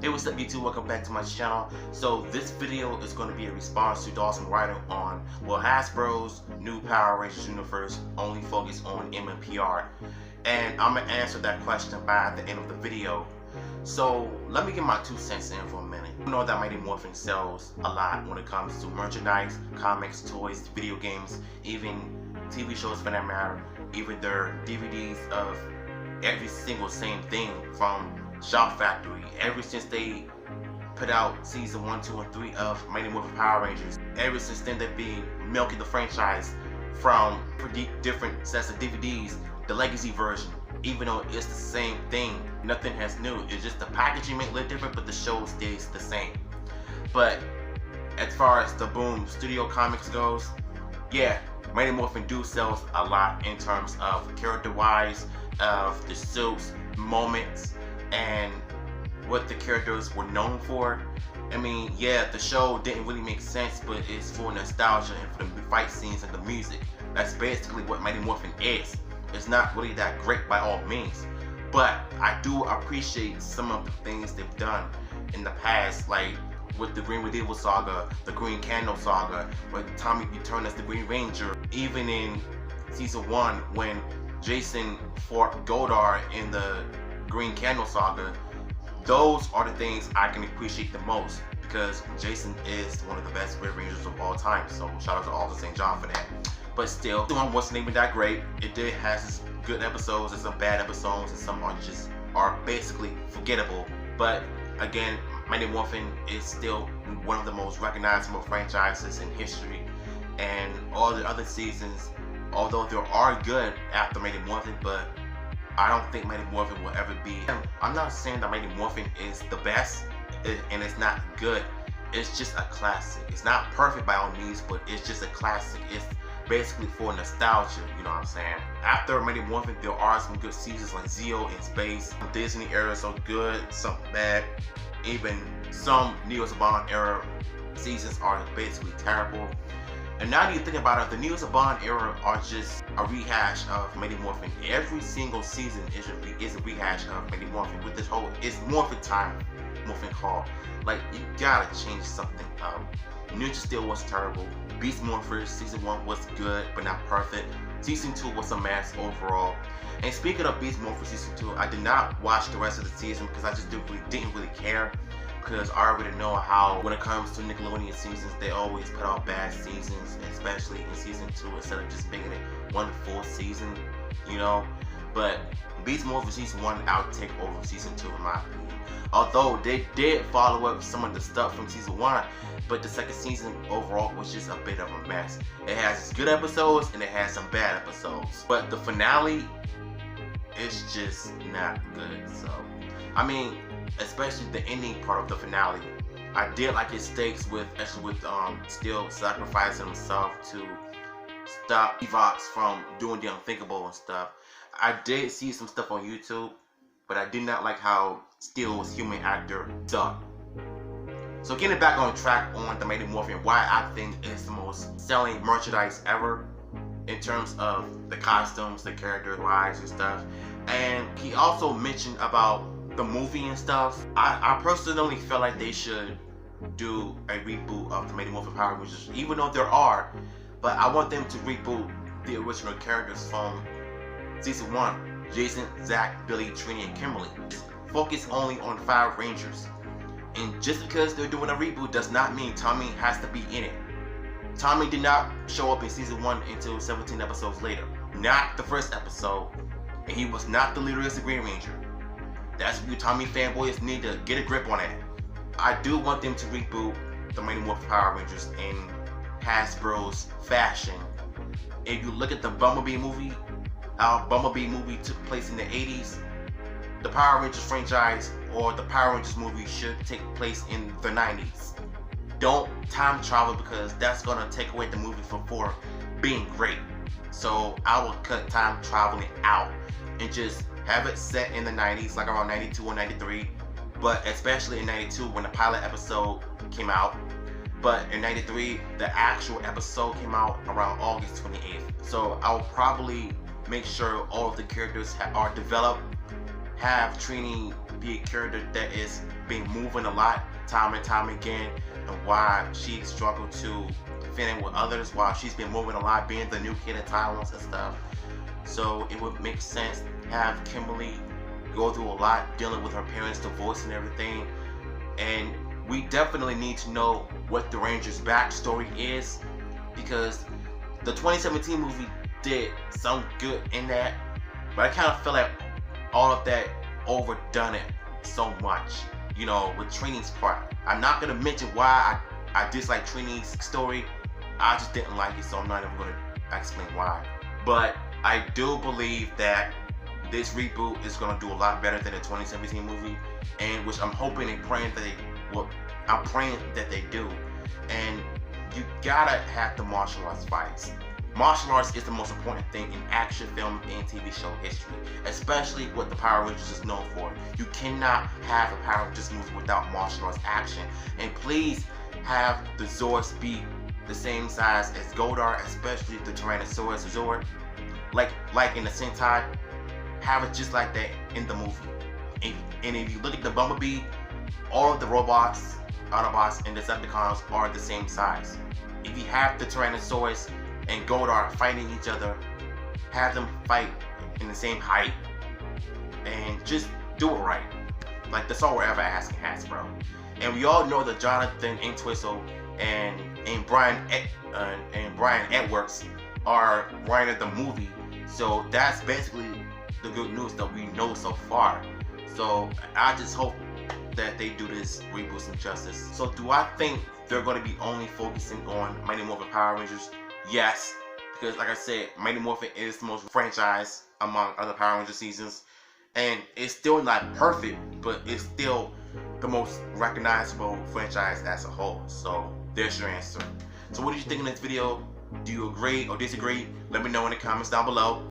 Hey, what's up YouTube? Welcome back to my channel. So this video is going to be a response to DosmRider on, well, Hasbro's new Power Rangers universe only focus on MMPR. And I'm going to answer that question by the end of the video. So let me get my 2 cents in for a minute. You know that Mighty Morphin sells a lot when it comes to merchandise, comics, toys, video games, even TV shows for that matter, even their DVDs of every single same thing from Shop Factory. Ever since they put out season 1, 2, and 3 of Mighty Morphin Power Rangers, ever since then they've been milking the franchise from different sets of DVDs, the legacy version. Even though it's the same thing, nothing has new. It's just the packaging may look different, but the show stays the same. But as far as the Boom Studio Comics goes, yeah, Mighty Morphin do sells a lot in terms of character-wise, of the suits, moments, and what the characters were known for. I mean, yeah, the show didn't really make sense, but it's for nostalgia and for the fight scenes and the music. That's basically what Mighty Morphin is. It's not really that great by all means, but I do appreciate some of the things they've done in the past, like with the Green Medieval Saga, the Green Candle Saga, when Tommy returned as the Green Ranger, even in season 1 when Jason fought Goldar in the Green Candle Saga. Those are the things I can appreciate the most, because Jason is one of the best Red Rangers of all time, so shout out to Alpha St. John for that. But still, the one wasn't even that great. It did have its good episodes and some bad episodes, and some are basically forgettable. But again, Mighty Morphin is still one of the most recognizable franchises in history, and all the other seasons, although there are good after Mighty Morphin, but I don't think Mighty Morphin will ever be. I'm not saying that Mighty Morphin is the best, and it's not good. It's just a classic. It's not perfect by all means, but it's just a classic. It's basically for nostalgia, you know what I'm saying? After Mighty Morphin, there are some good seasons like Zeo in Space. Disney era so good, some bad. Even some Neo Saban era seasons are basically terrible. And now that you think about it, the Neo Saban era are just a rehash of Mighty Morphin. Every single season is a rehash of Mighty Morphin with this whole, it's Morphin time, Morphin Call. Like, you gotta change something up. Ninja Steel was terrible. Beast Morphers season 1 was good, but not perfect. Season 2 was a mess overall. And speaking of Beast Morphers season 2, I did not watch the rest of the season because I just didn't really care. Because I already know how, when it comes to Nickelodeon seasons, they always put out bad seasons, especially in season 2, instead of just making it one full season, you know. But Beast Morphers season 1 I'll take over season 2 in my opinion. Although they did follow up some of the stuff from season 1, but the second season overall was just a bit of a mess. It has its good episodes and it has some bad episodes. But the finale is just not good. So, I mean, especially the ending part of the finale. I did like his stakes with Steel sacrificing himself to stop Evox from doing the unthinkable and stuff. I did see some stuff on YouTube, but I did not like how Steel's human actor sucked. So getting back on track on the Mighty Morphin, why I think it's the most selling merchandise ever in terms of the costumes, the character wise and stuff. And he also mentioned about the movie and stuff. I personally feel like they should do a reboot of the Mighty Morphin Power Rangers, even though there are, but I want them to reboot the original characters from season 1, Jason, Zach, Billy, Trini, and Kimberly. Focus only on 5 Rangers. And just because they're doing a reboot does not mean Tommy has to be in it. Tommy did not show up in season 1 until 17 episodes later. Not the first episode. And he was not the leader as the Green Ranger. That's what you Tommy fanboys need to get a grip on it. I do want them to reboot the Mighty Morphin Power Rangers in Hasbro's fashion. If you look at the Bumblebee movie, our Bumblebee movie took place in the 80s. The Power Rangers franchise or the Power Rangers movie should take place in the 90s. Don't time travel, because that's gonna take away the movie for being great. So I will cut time traveling out and just have it set in the 90s, like around 92 or 93, but especially in 92 when the pilot episode came out. But in 93, the actual episode came out around August 28th. So I will probably make sure all of the characters are developed, have Trini be a character that is been moving a lot time and time again, and why she struggled to fit in with others, while she's been moving a lot, being the new kid in Taiwan and stuff. So it would make sense to have Kimberly go through a lot dealing with her parents' divorce and everything. And we definitely need to know what the Rangers' backstory is, because the 2017 movie did some good in that, but I kind of feel like all of that overdone it so much, you know, with Trini's part. I'm not gonna mention why I dislike Trini's story. I just didn't like it, so I'm not even gonna explain why. But I do believe that this reboot is gonna do a lot better than the 2017 movie, and which I'm hoping and praying that I'm praying that they do. And you gotta have the martial arts fights. Martial arts is the most important thing in action film and TV show history, especially what the Power Rangers is known for. You cannot have a Power Rangers movie without martial arts action. And please have the Zords be the same size as Goldar, especially the Tyrannosaurus Zord. Like in the Sentai, have it just like that in the movie. And if you look at the Bumblebee, all of the robots, Autobots, and Decepticons are the same size. If you have the Tyrannosaurus and Goldar fighting each other, have them fight in the same height, and just do it right. Like, that's all we're ever asking Hasbro. And we all know that Jonathan Entwistle and Brian Edwards are writing the movie, so that's basically the good news that we know so far. So I just hope that they do this reboot some justice. So do I think they're going to be only focusing on Mighty Morphin Power Rangers? Yes, because like I said, Mighty Morphin is the most franchise among other Power Ranger seasons, and it's still not perfect, but it's still the most recognizable franchise as a whole. So there's your answer. So what did you think of this video? Do you agree or disagree? Let me know in the comments down below.